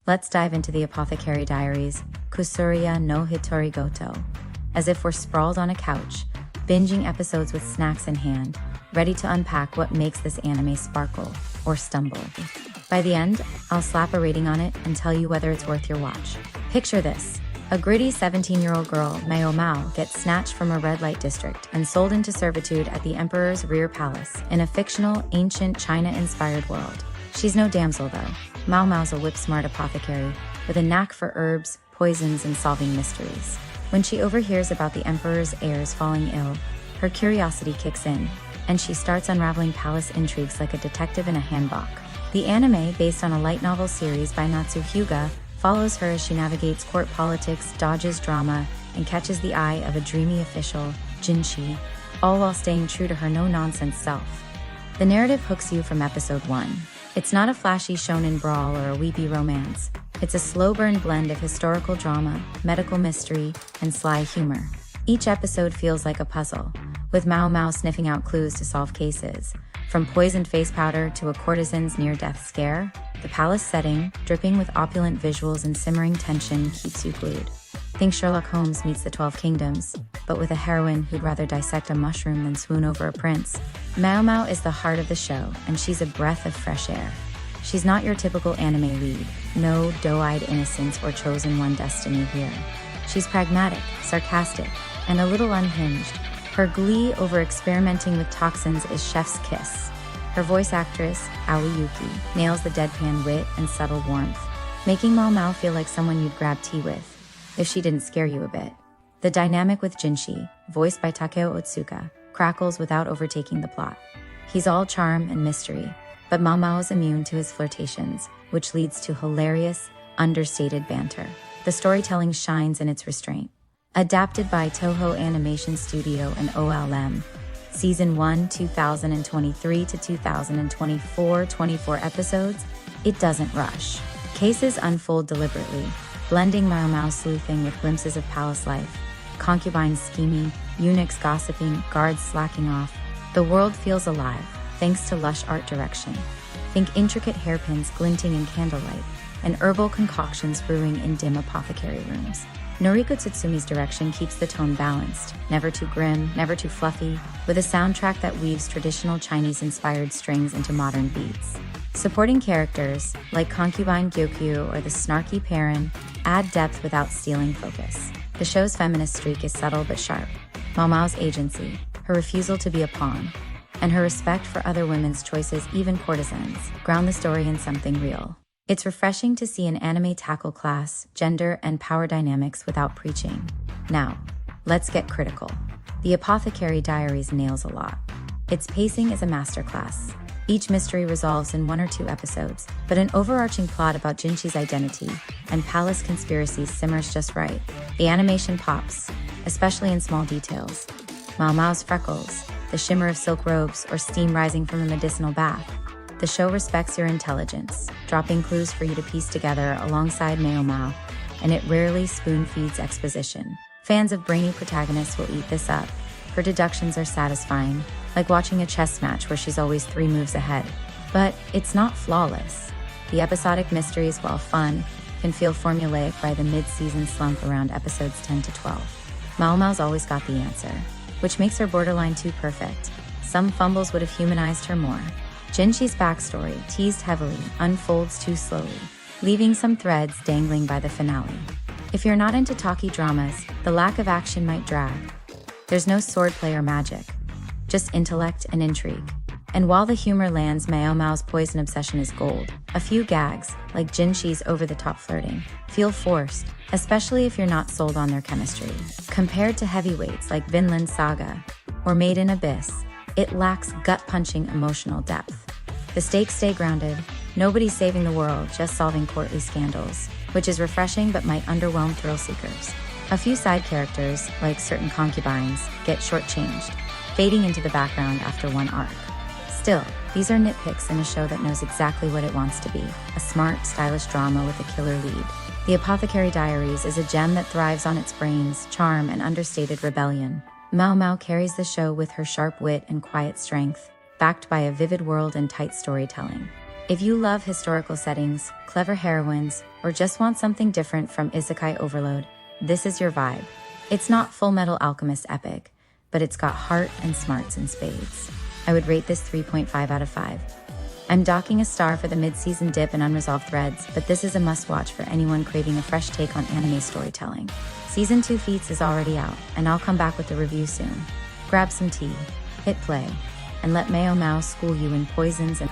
Let's dive into the Apothecary Diaries, Kusuriya no Hitorigoto. As if we're sprawled on a couch, binging episodes with snacks in hand, ready to unpack what makes this anime sparkle or stumble. By the end, I'll slap a rating on it and tell you whether it's worth your watch. Picture this. A gritty 17-year-old girl, MaoMao, gets snatched from a red light district and sold into servitude at the emperor's rear palace in a fictional, ancient China-inspired world. She's no damsel, though. MaoMao's a whip-smart apothecary with a knack for herbs, poisons, and solving mysteries. When she overhears about the emperor's heirs falling ill, her curiosity kicks in, and she starts unraveling palace intrigues like a detective in a handbook. The anime, based on a light novel series by Natsu Hyuga, follows her as she navigates court politics, dodges drama, and catches the eye of a dreamy official, Jinshi, all while staying true to her no-nonsense self. The narrative hooks you from episode 1. It's not a flashy shonen brawl or a weepy romance. It's a slow-burn blend of historical drama, medical mystery, and sly humor. Each episode feels like a puzzle, with MaoMao sniffing out clues to solve cases. From poisoned face powder to a courtesan's near-death scare, the palace setting, dripping with opulent visuals and simmering tension, keeps you glued. Think Sherlock Holmes meets the 12 Kingdoms, but with a heroine who'd rather dissect a mushroom than swoon over a prince. MaoMao is the heart of the show, and she's a breath of fresh air. She's not your typical anime lead, no doe-eyed innocence or chosen one destiny here. She's pragmatic, sarcastic, and a little unhinged. Her glee over experimenting with toxins is chef's kiss. Her voice actress, Aoi Yuki, nails the deadpan wit and subtle warmth, making MaoMao feel like someone you'd grab tea with, if she didn't scare you a bit. The dynamic with Jinshi, voiced by Takeo Otsuka, crackles without overtaking the plot. He's all charm and mystery, but MaoMao is immune to his flirtations, which leads to hilarious, understated banter. The storytelling shines in its restraint. Adapted by Toho Animation Studio and OLM, Season 1, 2023 to 2024, 24 episodes, it doesn't rush. Cases unfold deliberately, blending MaoMao sleuthing with glimpses of palace life, concubines scheming, eunuchs gossiping, guards slacking off. The world feels alive, thanks to lush art direction. Think intricate hairpins glinting in candlelight, and herbal concoctions brewing in dim apothecary rooms. Noriko Tsutsumi's direction keeps the tone balanced, never too grim, never too fluffy, with a soundtrack that weaves traditional Chinese-inspired strings into modern beats. Supporting characters, like concubine Gyokyu or the snarky Perrin, add depth without stealing focus. The show's feminist streak is subtle but sharp. MaoMao's agency, her refusal to be a pawn, and her respect for other women's choices, even courtesans, ground the story in something real. It's refreshing to see an anime tackle class, gender, and power dynamics without preaching. Now, let's get critical. The Apothecary Diaries nails a lot. Its pacing is a masterclass. Each mystery resolves in 1 or 2 episodes, but an overarching plot about Jinshi's identity and palace conspiracies simmers just right. The animation pops, especially in small details. MaoMao's freckles, the shimmer of silk robes, or steam rising from a medicinal bath. The show respects your intelligence, dropping clues for you to piece together alongside MaoMao, and it rarely spoon-feeds exposition. Fans of brainy protagonists will eat this up. Her deductions are satisfying, like watching a chess match where she's always 3 moves ahead. But it's not flawless. The episodic mysteries, while fun, can feel formulaic by the mid-season slump around episodes 10 to 12. MaoMao's always got the answer, which makes her borderline too perfect. Some fumbles would have humanized her more. Jinshi's backstory, teased heavily, unfolds too slowly, leaving some threads dangling by the finale. If you're not into talky dramas, the lack of action might drag. There's no swordplay or magic, just intellect and intrigue. And while the humor lands, MaoMao's poison obsession is gold. A few gags, like Jinshi's over-the-top flirting, feel forced, especially if you're not sold on their chemistry. Compared to heavyweights like Vinland Saga or Made in Abyss, it lacks gut-punching emotional depth. The stakes stay grounded. Nobody's saving the world, just solving courtly scandals, which is refreshing but might underwhelm thrill seekers. A few side characters, like certain concubines, get shortchanged, fading into the background after 1 arc. Still, these are nitpicks in a show that knows exactly what it wants to be, a smart, stylish drama with a killer lead. The Apothecary Diaries is a gem that thrives on its brains, charm, and understated rebellion. MaoMao carries the show with her sharp wit and quiet strength, backed by a vivid world and tight storytelling. If you love historical settings, clever heroines, or just want something different from isekai overload, this is your vibe. It's not Full Metal Alchemist epic, but it's got heart and smarts in spades. I would rate this 3.5 out of 5. I'm docking a star for the mid-season dip and unresolved threads, but this is a must-watch for anyone craving a fresh take on anime storytelling. Season 2 Feats is already out, and I'll come back with the review soon. Grab some tea, hit play, and let MaoMao school you in poisons and